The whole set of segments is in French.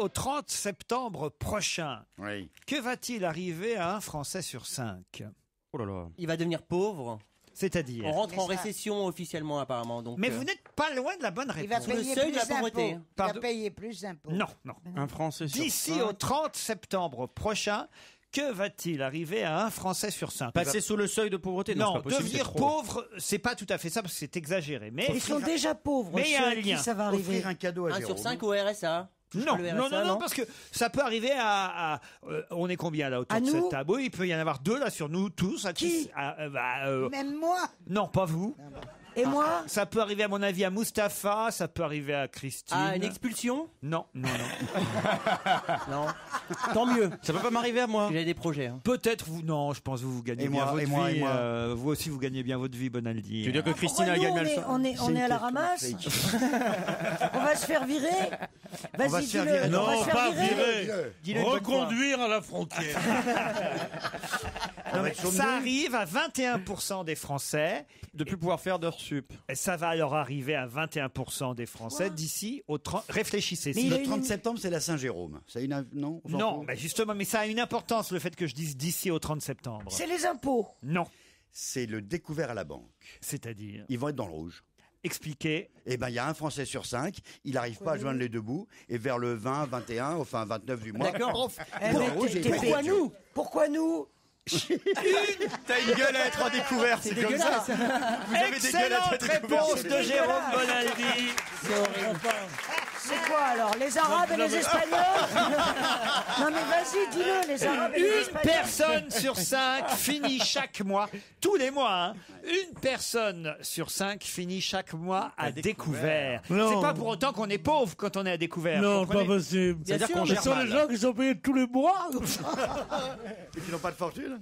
au 30 septembre prochain, Oui. que va-t-il arriver à un Français sur 5 ? Oh là là. Il va devenir pauvre. C'est-à-dire On rentre en récession officiellement apparemment. Donc, Mais vous n'êtes pas loin de la bonne Il va réponse. Sous le payer seuil plus de la pauvreté. d'impôts. Il va Pardon. payer plus d'impôts. Non, non. Un Français sur D'ici 5. au 30 septembre prochain, que va-t-il arriver à un Français sur 5 Passer sous le seuil de pauvreté. Non, c'est pas possible, devenir c'est trop. pauvre, c'est pas tout à fait ça, parce que c'est exagéré. Mais Ils sont déjà pauvres. Mais il y a un ceux à qui lien. ça va arriver. Offrir un cadeau à 1 Jérôme. sur 5 au RSA. non, Le non, RSA, non, non, parce que ça peut arriver à on est combien là autour À de nous cette table? Oui, il peut y en avoir 2 là sur nous tous. Qui Même moi. Non, pas vous. Et moi Ça peut arriver à mon avis à Mustapha, ça peut arriver à Christine. Ah, une expulsion? Non, non, non. Non. Tant mieux. Ça peut pas m'arriver à moi. J'ai des projets. Hein. Peut-être vous, non, je pense que vous gagnez Et bien moi, votre et moi, vie. et moi. Vous aussi, vous gagnez bien votre vie, Bonaldi. Tu veux dire que Christine a Pourquoi gagné nous, le soir on est à la ramasse. On va se faire virer. va Vas-y, se faire dis-le. virer. On va Non, se faire pas virer. virer. Dis-le une bonne fois. Reconduire à la frontière. Non, mais ça arrive à 21% des Français. De plus pouvoir faire d'heures sup. Et ça va alors arriver à 21% des Français d'ici au 30. Réfléchissez. Mais si il a Le une- 30 septembre, c'est la Saint-Jérôme. C'est une... Non, on s'en Non, fout. mais justement, mais ça a une importance le fait que je dise d'ici au 30 septembre. C'est les impôts. Non, C'est le découvert à la banque. c'est-à-dire Ils vont être dans le rouge. expliquer. Eh ben, il y a un Français sur 5, il n'arrive pas à joindre les deux bouts, et vers le 20, 21, enfin 29 du mois. D'accord. Eh, mais rouge, il est pourquoi perdu. nous Pourquoi nous T'as une gueule à être en découvert, c'est comme ça. Vous avez des gueules à Excellente être découvert. réponse de Jérôme Bonaldi. C'est horrible. C'est quoi alors Les Arabes et les Espagnols Non mais vas-y, dis-le, les Arabes et les Une Espagnols. personne sur 5 finit chaque mois, tous les mois, hein, une personne sur 5 finit chaque mois à découvert. Non. C'est pas pour autant qu'on est pauvre quand on est à découvert. Non, pas comprenez possible. C'est-à-dire qu'on Ce gère sont mal. les gens qui sont payés tous les mois. Et qui n'ont pas de fortune.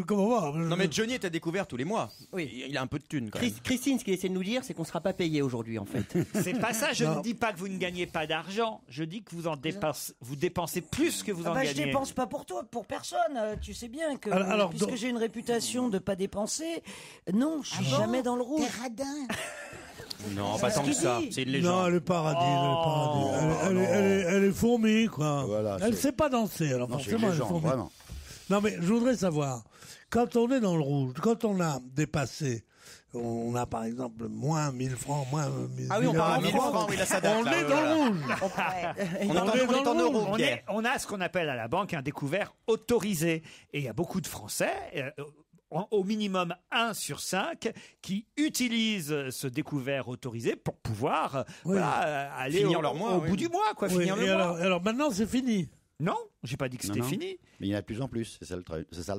Comment va Non mais Johnny est à découvert tous les mois. Oui. Il a un peu de thunes quand même. Christine, ce qu'il essaie de nous dire, c'est qu'on ne sera pas payé aujourd'hui en fait. C'est pas ça, je ne dis pas que vous ne gagnez pas d'argent, je dis que vous dépensez plus que vous en Je gagnez. dépense pas pour toi, pour personne. Tu sais bien que Alors, puisque donc- j'ai une réputation de pas dépenser, non, je suis jamais dans le rouge. T'es radin. Non, pas tant que qu'il ça. dit. C'est une Non, légende. elle est paradis, elle est fourmi, quoi. Voilà, Elle c'est- sait pas danser, alors Non, c'est une forcément, elle est légende, fourmi. vraiment. Non, mais je voudrais savoir, quand on est dans le rouge, quand on a dépassé, on a par exemple moins 1000 francs, moins 1000 Ah oui, on parle à 1000 francs, oui, là ça date. on là, est ouais, dans voilà. le rouge. On est en euros, On, Pierre. on a ce qu'on appelle à la banque un découvert autorisé. Et il y a beaucoup de Français, au minimum 1 sur 5, qui utilisent ce découvert autorisé pour pouvoir aller Finir au, leur mois, au oui. bout du mois, quoi, Oui, finir le et mois. alors maintenant c'est fini. Non, j'ai pas dit que Non, c'était non. fini. Mais il y en a de plus en plus, c'est ça le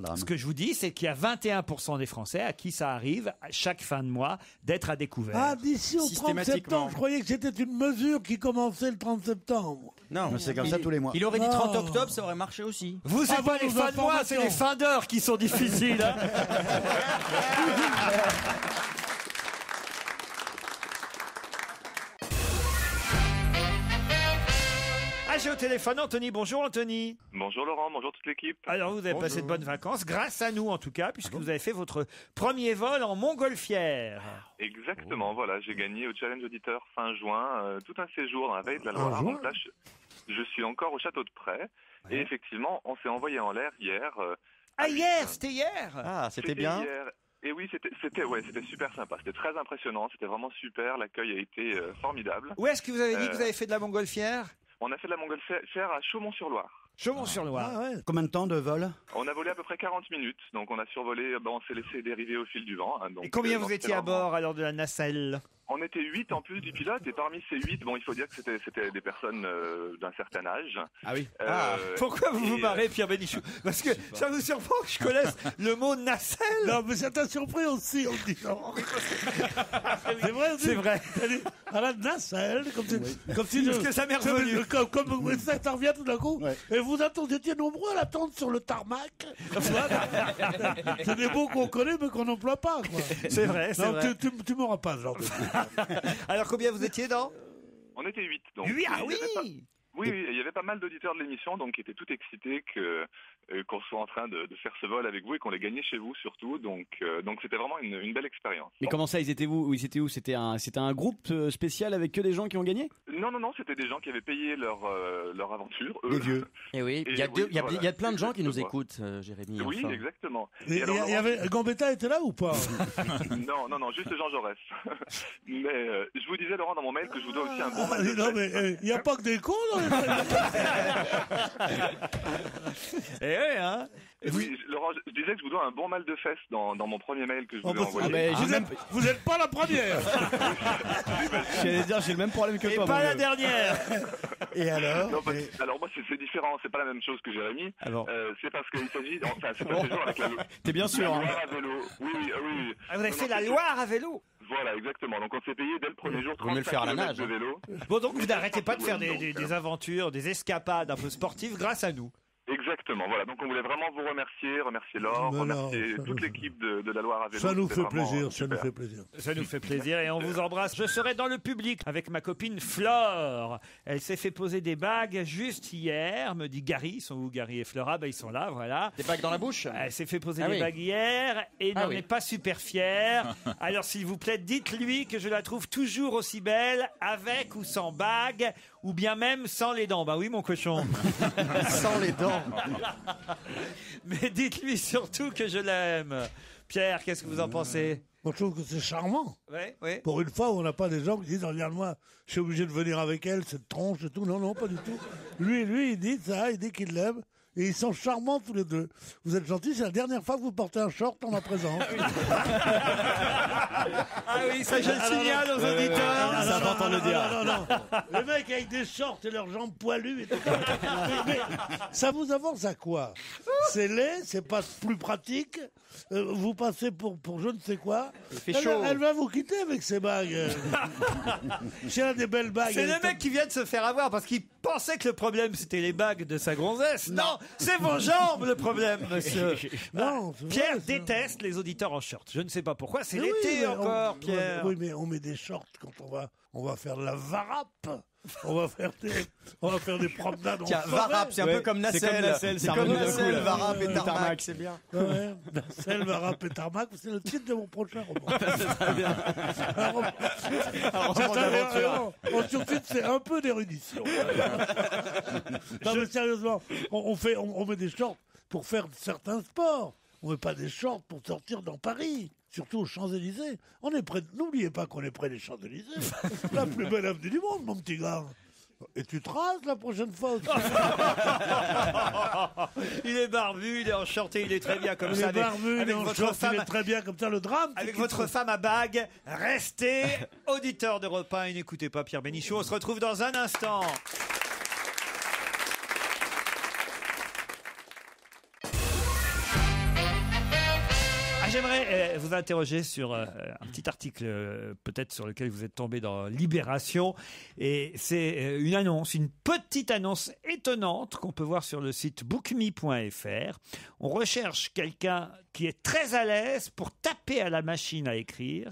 drame. Ce que je vous dis, c'est qu'il y a 21% des Français à qui ça arrive, à chaque fin de mois, d'être à découvert. Ah, d'ici au 30 Systématiquement. septembre, je croyais que c'était une mesure qui commençait le 30 septembre. Non, Mais c'est comme ça tous les mois. Il aurait dit 30 Non. octobre, ça aurait marché aussi. Vous, c'est Ah, pas bon, les nos fins de mois, c'est informations. les fins d'heure qui sont difficiles. Hein. Ah, j'ai au téléphone Anthony. Bonjour Anthony. Bonjour Laurent, bonjour toute l'équipe. Alors vous avez passé de bonnes vacances, grâce à nous en tout cas, puisque vous avez fait votre premier vol en montgolfière. Exactement, voilà, j'ai gagné au Challenge Auditeur fin juin, tout un séjour dans la vallée de la Loire. Donc là, je suis encore au château de Près. Et effectivement, on s'est envoyé en l'air hier. Ah hier, c'était hier. Ah, c'était bien. Hier. Et oui, c'était super sympa. C'était très impressionnant. C'était vraiment super. L'accueil a été formidable. Où est-ce que vous avez dit que vous avez fait de la montgolfière? On a fait de la montgolfière à Chaumont-sur-Loire. Chaumont-sur-Loire. Ah ouais. Combien de temps de vol? On a volé à peu près 40 minutes. Donc on a survolé, on s'est laissé dériver au fil du vent. Hein, donc, Et combien donc vous c'était étiez à vraiment- bord alors de la nacelle? On était 8 en plus du pilote, et parmi ces 8, bon, il faut dire que c'était des personnes d'un certain âge. Ah oui. Pourquoi vous vous et, marrez, Pierre Bénichou? Parce que ça vous surprend que je connaisse le mot nacelle? Non, mais ça t'a surpris aussi en le disant. C'est vrai, C'est vrai. Elle est à la nacelle, comme si Parce que ça m'est revenu. Comme ça revient tout d'un coup. Ouais. Et vous étiez nombreux à l'attendre sur le tarmac. C'est des mots qu'on connaît mais qu'on n'emploie pas, quoi. C'est vrai, c'est Non, vrai. tu m'auras pas ce genre de truc. Alors combien vous étiez dans? On était 8. Donc, Oui, ah il y avait oui. Oui, oui, il y avait pas mal d'auditeurs de l'émission, donc qui étaient tout excités qu'on soit en train de faire ce vol avec vous et qu'on l'ait gagné chez vous surtout. Donc c'était vraiment une belle expérience. Mais comment ça, ils étaient où? C'était un groupe spécial avec que des gens qui ont gagné? Non, c'était des gens qui avaient payé leur aventure, eux. Des vieux. Et oui, il y a plein de gens qui nous écoutent, Jérémy. Oui, enfin. exactement. Et Et alors, il y avait Gambetta était là ou pas? Non, juste Jean Jaurès. Mais je vous disais, Laurent, dans mon mail que je vous dois aussi un bon mal de Non tête. mais il n'y a pas que des cons dans les Eh oui, hein. Oui, Laurent, je disais que je vous dois un bon mal de fesses dans mon premier mail que je vous ai Oh, bah, envoyé. vous êtes pas la première. J'allais dire, j'ai le même problème que Et toi. pas mon la vieux. dernière. Et alors Non, alors moi c'est différent, c'est pas la même chose que Jérémy. Alors. C'est parce qu'il s'agit, enfin c'est un séjour avec la T'es bien sûr, hein. Loire à vélo. Oui. Ah, vous avez fait Non, la c'est- Loire à vélo. Voilà, exactement. Donc on s'est payé dès le premier jour Vaut mieux le 35 faire à la kilomètres nage, de vélo. Bon, donc vous n'arrêtez pas de faire Donc, des aventures, des escapades un peu sportives grâce à nous. Exactement, voilà. Donc on voulait vraiment vous remercier Laure, Mais non, remercier ça toute nous- l'équipe de la Loire à vélo. Ça nous C'était fait vraiment plaisir, ça nous super. fait plaisir. Ça nous fait plaisir et on vous embrasse. Je serai dans le public avec ma copine Flore. Elle s'est fait poser des bagues juste hier, me dit Gary. Ils sont où, Gary et Flora? Ils sont là, voilà. Des bagues dans la bouche? Elle s'est fait poser Ah des oui. bagues hier et Ah n'en oui. est pas super fière. Alors s'il vous plaît, dites-lui que je la trouve toujours aussi belle, avec ou sans bague, ou bien même sans les dents. Bah oui, mon cochon. Sans les dents. Mais dites-lui surtout que je l'aime. Pierre, qu'est-ce que vous en pensez? Moi, je trouve que c'est charmant. Oui. Pour une fois, on n'a pas des gens qui disent regarde-moi, je suis obligé de venir avec elle, cette tronche et tout. Non, pas du tout. Lui, il dit ça, il dit qu'il l'aime. Et ils sont charmants tous les deux. Vous êtes gentils, c'est la dernière fois que vous portez un short en ma présence. Ah oui, ça je le signale aux auditeurs. C'est important de le dire. Non. Les mecs avec des shorts et leurs jambes poilues et tout. Mais ça vous avance à quoi? C'est laid, c'est pas plus pratique. Vous passez pour je ne sais quoi. fait chaud. Elle va vous quitter avec ses bagues. Si elle a des belles bagues. C'est le mec qui vient de se faire avoir parce qu'il pensait que le problème c'était les bagues de sa gonzesse. Non, c'est vos jambes le problème, monsieur. Non, c'est Pierre vrai, ça. déteste les auditeurs en short. Je ne sais pas pourquoi, c'est Mais oui, l'été mais encore, Pierre. Oui, mais on met des shorts quand on va faire de la varap. On va faire des promenades en Tiens, forêt. Varap, c'est un peu comme Nacelle. C'est comme Nacelle, C'est ça comme revient d'un coup, Nacelle, là. Varap et Le Tarmac, tarmac. c'est bien. Ouais, Nacelle, Varap et Tarmac, c'est le titre de mon prochain roman. En surtitre, c'est un peu d'érudition. Non, mais sérieusement, on met des shorts pour faire certains sports. On met pas des shorts pour sortir dans Paris. Surtout aux Champs-Élysées. N'oubliez pas qu'on est près des Champs-Élysées. La plus belle avenue du monde, mon petit gars. Et tu te rases la prochaine fois aussi. Il est barbu, il est enchanté, il est très bien comme Il ça. est barbu, il est avec en votre short, femme, il est très bien comme ça. Le drame, c'est avec qu'il votre faut- femme à bague. Restez auditeur d'Europe 1 et n'écoutez pas Pierre Bénichou. On se retrouve dans un instant. J'aimerais vous interroger sur un petit article peut-être sur lequel vous êtes tombé dans Libération. Et c'est une annonce, une petite annonce étonnante qu'on peut voir sur le site bookme.fr. On recherche quelqu'un qui est très à l'aise pour taper à la machine à écrire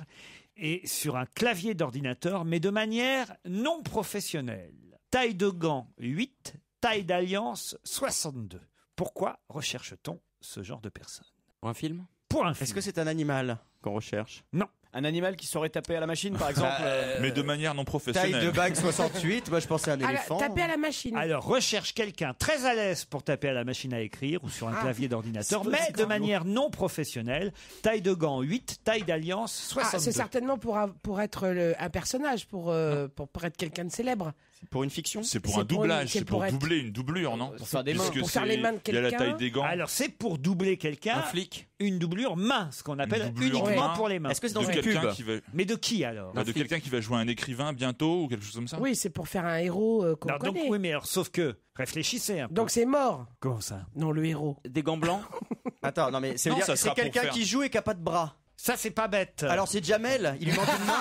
et sur un clavier d'ordinateur, mais de manière non professionnelle. Taille de gant 8, taille d'alliance 62. Pourquoi recherche-t-on ce genre de personne? Pour un film? Pour un film. Est-ce que c'est un animal qu'on recherche? Non. Un animal qui saurait taper à la machine, par exemple. Mais de manière non Taille professionnelle. de bague 68, moi je pensais à un éléphant. Taper à la machine. Alors, recherche quelqu'un très à l'aise pour taper à la machine à écrire ou sur un clavier d'ordinateur, mais de manière non professionnelle. Taille de gant 8, taille d'alliance 62. C'est certainement pour être un personnage, pour être quelqu'un de célèbre. Pour une fiction? C'est pour C'est un doublage, c'est c'est pour pour être- doubler une doublure, non? Pour faire des mains. Puisque Pour faire les mains de il y a la quelqu'un. taille des gants. Alors, c'est pour doubler quelqu'un. Un flic? Une doublure main, ce qu'on appelle Une doublure uniquement main. pour les mains. Est-ce que c'est dans de une quelqu'un pub? qui va, Mais de qui alors? de quelqu'un qui va jouer un écrivain bientôt ou quelque chose comme ça. Oui, c'est pour faire un héros qu'on Non, donc, connaît. oui, mais alors, sauf que, réfléchissez un peu. Donc c'est mort. Comment ça? Non, le héros. Des gants blancs? Attends, non mais Non, ça c'est sera pour quelqu'un faire. qui joue et qui a pas de bras. Ça, c'est pas bête. Alors c'est Jamel, il lui manque une main.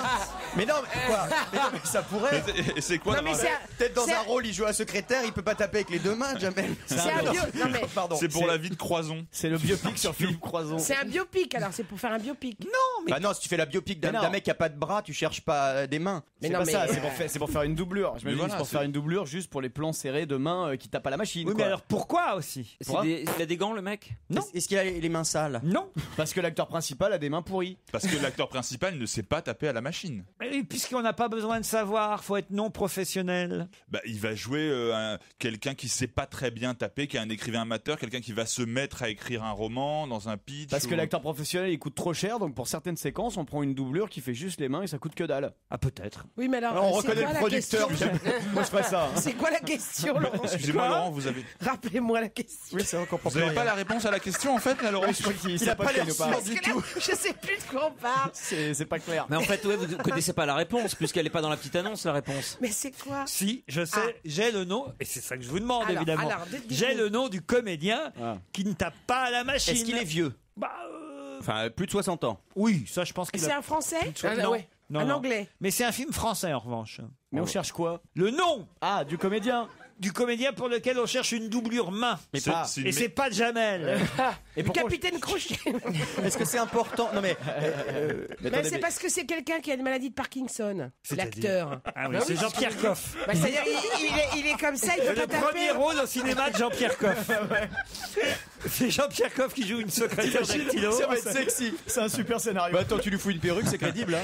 Mais non, mais quoi mais ça pourrait. Et c'est quoi Non, mais Peut-être dans un rôle, il joue à secrétaire, il peut pas taper avec les deux mains, Jamel. C'est un non, mais Pardon. C'est pour la vie de Croison. C'est le biopic sur Philippe Croison. c'est un biopic, alors c'est pour faire un biopic. Bah non, si tu fais la biopic Mais non. d'un mec qui a pas de bras, tu cherches pas des mains. C'est non, pas mais- ça, c'est pour faire une doublure. Je me Mais dis, voilà, c'est pour c'est- faire une doublure juste pour les plans serrés de mains qui tapent à la machine. Oui, mais quoi. alors pourquoi aussi? Il a des gants, le mec? Non. Est-ce qu'il a les mains sales? Non. Parce que l'acteur principal a des mains pourries. Parce que l'acteur principal ne sait pas taper à la machine. Et puisqu'on n'a pas besoin de savoir, faut être non professionnel. Bah, il va jouer quelqu'un qui sait pas très bien taper, qui est un écrivain amateur, quelqu'un qui va se mettre à écrire un roman dans un pitch. Parce que l'acteur professionnel il coûte trop cher, donc pour certaines séquences, on prend une doublure qui fait juste les mains et ça coûte que dalle. Ah, peut-être. Oui, mais alors, Alors, on c'est reconnaît quoi le la producteur. question Moi je ferais ça. hein. C'est quoi la question, Laurent? Excusez-moi, Quoi Laurent, vous avez. Rappelez-moi la question. Oui, c'est vrai qu'on Vous avez pas la réponse à la question en fait, là, Laurent? Je crois qu'il Il sait a pas de quoi l'air il nous parle. Parce que là, je sais plus de quoi on parle. C'est pas clair. Mais en fait, ouais, vous connaissez pas la réponse, puisqu'elle est pas dans la petite annonce, la réponse. Mais c'est quoi? Si, je sais, j'ai le nom, et c'est ça que je vous demande Alors, évidemment. dites-nous. J'ai le nom du comédien qui ne tape pas à la machine. Est-ce qu'il est vieux? Bah, Enfin, plus de 60 ans. oui, ça je pense qu'il C'est a... un français? Non, Ouais. non, Un non. anglais? Mais c'est un film français en revanche. Mais on cherche quoi? Le nom Ah, du comédien. du comédien pour lequel on cherche une doublure main. Mais Ah. c'est une Et c'est pas Jamel. Et Le pourquoi capitaine Crochet. Est-ce que c'est important? Non mais. Mais attendez, c'est parce que c'est quelqu'un qui a une maladie de Parkinson. L'acteur. Ah oui, Bah c'est oui, Jean-Pierre Coff. Bah, c'est-à-dire, il est comme ça, il peut Le pas premier taper. rôle au cinéma de Jean-Pierre Coff. C'est Jean-Pierre Coff qui joue une secrétaire dactylo. Ça va être sexy. C'est un super scénario. Bah attends, tu lui fous une perruque, c'est crédible. Hein.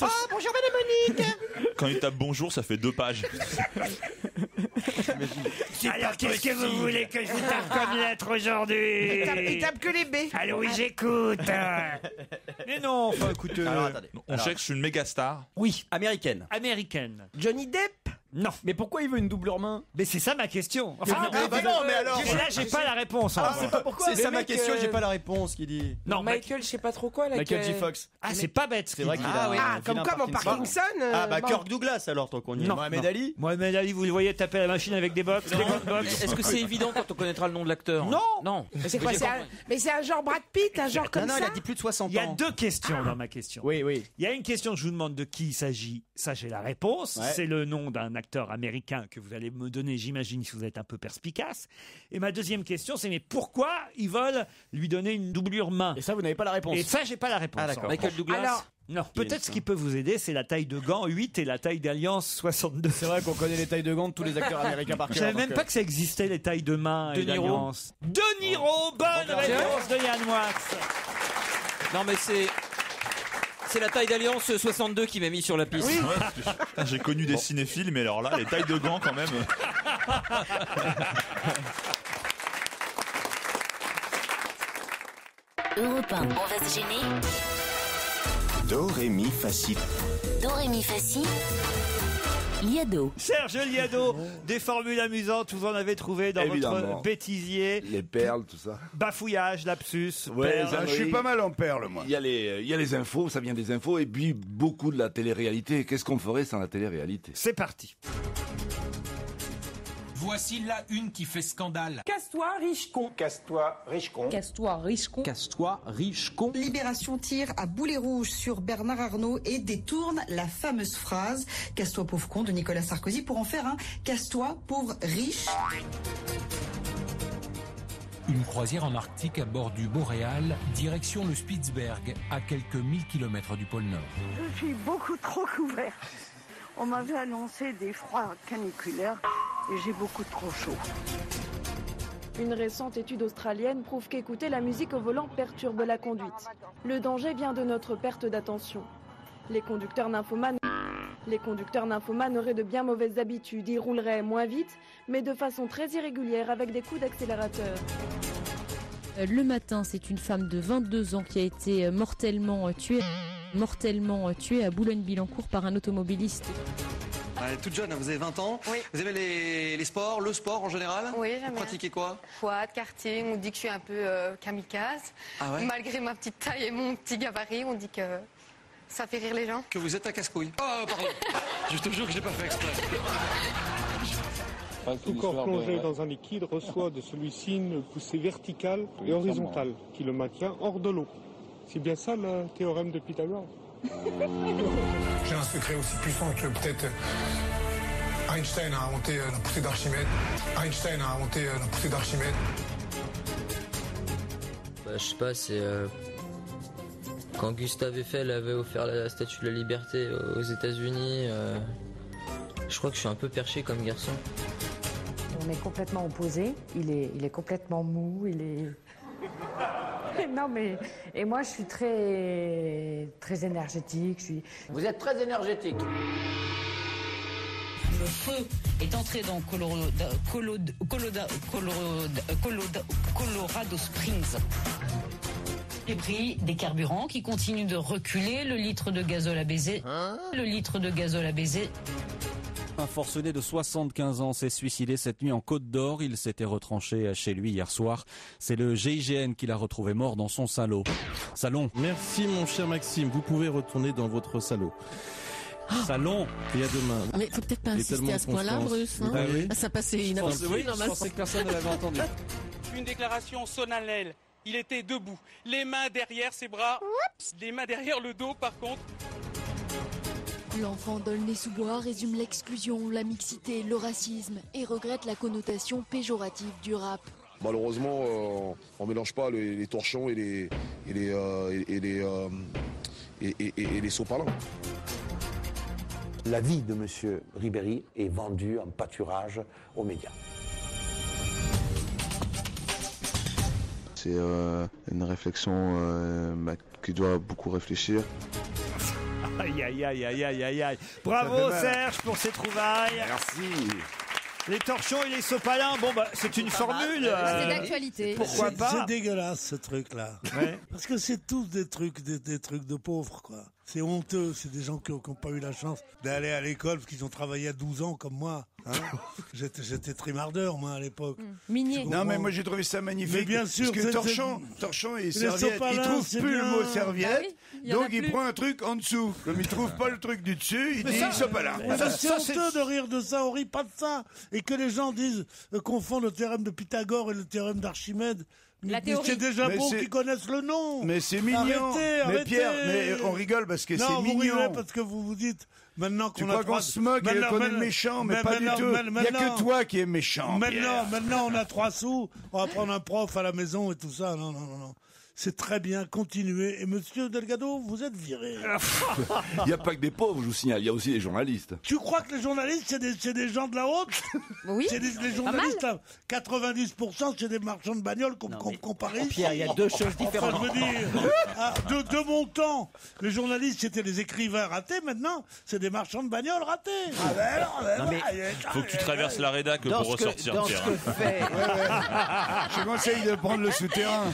Oh, bonjour Madame Monique. Quand il tape bonjour, ça fait 2 pages. Alors qu'est-ce que vous voulez que je vous tape comme lettre aujourd'hui? Il tape que les B. Alors oui, j'écoute. Mais non, enfin écoutez. Alors attendez. On cherche une méga star. Oui, Américaine. américaine. Johnny Depp. Non. Mais pourquoi il veut une doublure main? Mais c'est ça ma question. bah non, mais alors. Et là, j'ai pas la réponse. Ah, hein. c'est pas pourquoi. C'est Mais ça ma mec, question, j'ai pas la réponse qui dit. Non, Michael, je sais pas trop quoi. Là, Michael J. Fox. Ah, c'est pas bête. C'est vrai qu'il a. Ah, un comme vilain quoi mon Parkinson. Ah bah bon. Kirk Douglas alors tant qu'on y est. Non. Mohamed Non. Ali. Mohamed Ali, vous le voyez taper à la machine avec des box, des grandes box. Est-ce que c'est évident quand on connaîtra le nom de l'acteur? Non. Non. Mais c'est quoi? Mais c'est un genre Brad Pitt, un genre Non comme non, ça. il a dit plus de 60 Il y a ans. 2 questions dans ma question. Oui, oui. Il y a une question, je vous demande de qui il s'agit. Ça, j'ai la réponse. Ouais. C'est le nom d'un acteur américain que vous allez me donner, j'imagine, si vous êtes un peu perspicace. Et ma deuxième question, c'est mais pourquoi ils veulent lui donner une doublure main? Et ça, vous n'avez pas la réponse. Et ça, j'ai pas la réponse. Ah, d'accord. en Michael revanche. Douglas? Alors, Non, peut-être ce qui peut vous aider, c'est la taille de gants 8 et la taille d'alliance 62. C'est vrai qu'on connaît les tailles de gants de tous les acteurs américains par Je cœur. savais donc, même pas que ça existait, les tailles de main et De Niro. d'alliance. De Niro, bonne réponse de Yann Wax. Non, mais c'est la taille d'Alliance 62 qui m'a mis sur la piste. Oui. Putain, j'ai connu des cinéphiles, mais alors là, les tailles de gants quand même. Europe 1, on va se gêner. Do, ré, mi, fa, si. Do, ré, mi, fa, si. Liado. Serge Liado, des formules amusantes, vous en avez trouvé dans Évidemment. votre bêtisier. Les perles, tout ça. Bafouillage, lapsus, Ouais, perles. je suis pas mal en perles, moi. Il y a les infos, ça vient des infos, et puis beaucoup de la télé-réalité. Qu'est-ce qu'on ferait sans la télé-réalité? C'est parti. Voici la une qui fait scandale. Casse-toi, riche-con. Casse-toi, riche-con. Casse-toi, riche-con. Casse-toi, riche-con. Libération tire à boulet rouge sur Bernard Arnault et détourne la fameuse phrase « Casse-toi pauvre con » de Nicolas Sarkozy pour en faire un « Casse-toi pauvre riche ». Une croisière en Arctique à bord du Boréal, direction le Spitzberg, à quelques 1000 km du pôle Nord. Je suis beaucoup trop couverte. On m'avait annoncé des froids caniculaires et j'ai beaucoup trop chaud. Une récente étude australienne prouve qu'écouter la musique au volant perturbe la conduite. Le danger vient de notre perte d'attention. Les conducteurs nymphomanes auraient de bien mauvaises habitudes. Ils rouleraient moins vite, mais de façon très irrégulière avec des coups d'accélérateur. Le matin, c'est une femme de 22 ans qui a été mortellement tuée à Boulogne-Billancourt par un automobiliste. Elle est toute jeune, vous avez 20 ans. Oui. Vous aimez les sports, le sport en général? Oui, j'aime Vous bien. pratiquez quoi? Quad, karting, on dit que je suis un peu kamikaze. Ah ouais? Malgré ma petite taille et mon petit gabarit, on dit que ça fait rire les gens. Que vous êtes un casse-couille. Oh, pardon. Je te jure que je l'ai pas fait exprès. Tout corps plongé dans un liquide reçoit de celui-ci une poussée verticale et horizontale qui le maintient hors de l'eau. C'est bien ça le théorème de Pythagore. J'ai un secret aussi puissant que peut-être Einstein a inventé la poussée d'Archimède. Einstein a inventé la poussée d'Archimède. Je sais pas, c'est quand Gustave Eiffel avait offert la Statue de la Liberté aux États-Unis. Je crois que je suis un peu perché comme garçon. On est complètement opposés. Il est complètement mou. Il est. Non mais et moi je suis très énergétique. Vous êtes très énergétique. Le feu est entré dans Colorado Springs. Les prix des carburants qui continuent de reculer, le litre de gazole à baiser. Un forcené de 75 ans s'est suicidé cette nuit en Côte d'Or. Il s'était retranché chez lui hier soir. C'est le GIGN qui l'a retrouvé mort dans son salon. Merci mon cher Maxime, vous pouvez retourner dans votre salon. Salon. Et à demain. Mais faut peut-être pas insister à ce point-là, Bruce. Hein. Ah oui. Ça passait inaperçu. Oui, je pensais que personne ne l'avait entendu. Une déclaration solennelle. Il était debout, les mains derrière ses bras, les mains derrière le dos par contre. L'enfant d'Aulnay-sous-Bois résume l'exclusion, la mixité, le racisme et regrette la connotation péjorative du rap. Malheureusement, on mélange pas les torchons et les sopalins. La vie de M. Ribéry est vendue en pâturage aux médias. C'est une réflexion qui doit beaucoup réfléchir. Aïe, aïe, aïe, aïe, aïe, aïe, aïe. Bravo Serge pour ces trouvailles. Merci. Les torchons et les sopalins, bon bah c'est une formule. C'est d'actualité. Pourquoi pas? C'est dégueulasse ce truc-là. Ouais. Parce que c'est tous des trucs de pauvres, quoi. C'est honteux, c'est des gens qui n'ont pas eu la chance d'aller à l'école parce qu'ils ont travaillé à 12 ans comme moi. Hein. J'étais trimardeur, moi, à l'époque. Minier. Non, mais moi j'ai trouvé ça magnifique. Mais bien sûr, parce que torchon et serviette, sopalins, il trouve c'est plus bien. le mot serviette, Bah oui, il y en donc a il plus. prend un truc en dessous. Comme il trouve pas le truc du dessus, il dit sopalin. Ouais, mais c'est honteux de rire de ça, on rit pas de ça. Et que les gens disent, confondent le théorème de Pythagore et le théorème d'Archimède. La Mais théorie. c'est déjà Mais beau c'est- qu'ils connaissent le nom. Mais c'est mignon. Arrêtez, mais Pierre, arrêtez. mais on rigole parce que Non, c'est vous mignon. rigolez parce que vous vous dites maintenant Tu qu'on crois a qu'on se moque et qu'on est méchant, mais pas du tout. Il n'y a que toi qui es méchant. Pierre. Maintenant, on a 3 sous, on va prendre un prof à la maison et tout ça. Non. C'est très bien, continuez. Et monsieur Delgado, vous êtes viré. Il n'y a pas que des pauvres, je vous signale, il y a aussi les journalistes. Tu crois que les journalistes, c'est des gens de la haute? Oui. Les journalistes, là, 90%, c'est des marchands de bagnoles qu'on parie. Pierre, il y a deux choses différentes. Enfin, je veux dire, de mon temps, les journalistes, c'était les écrivains ratés. Maintenant, c'est des marchands de bagnoles ratés. Ah ben alors, Non, mais Faut que tu traverses la rédac pour ressortir, dans Pierre. ce que fait. Je conseille de prendre le souterrain.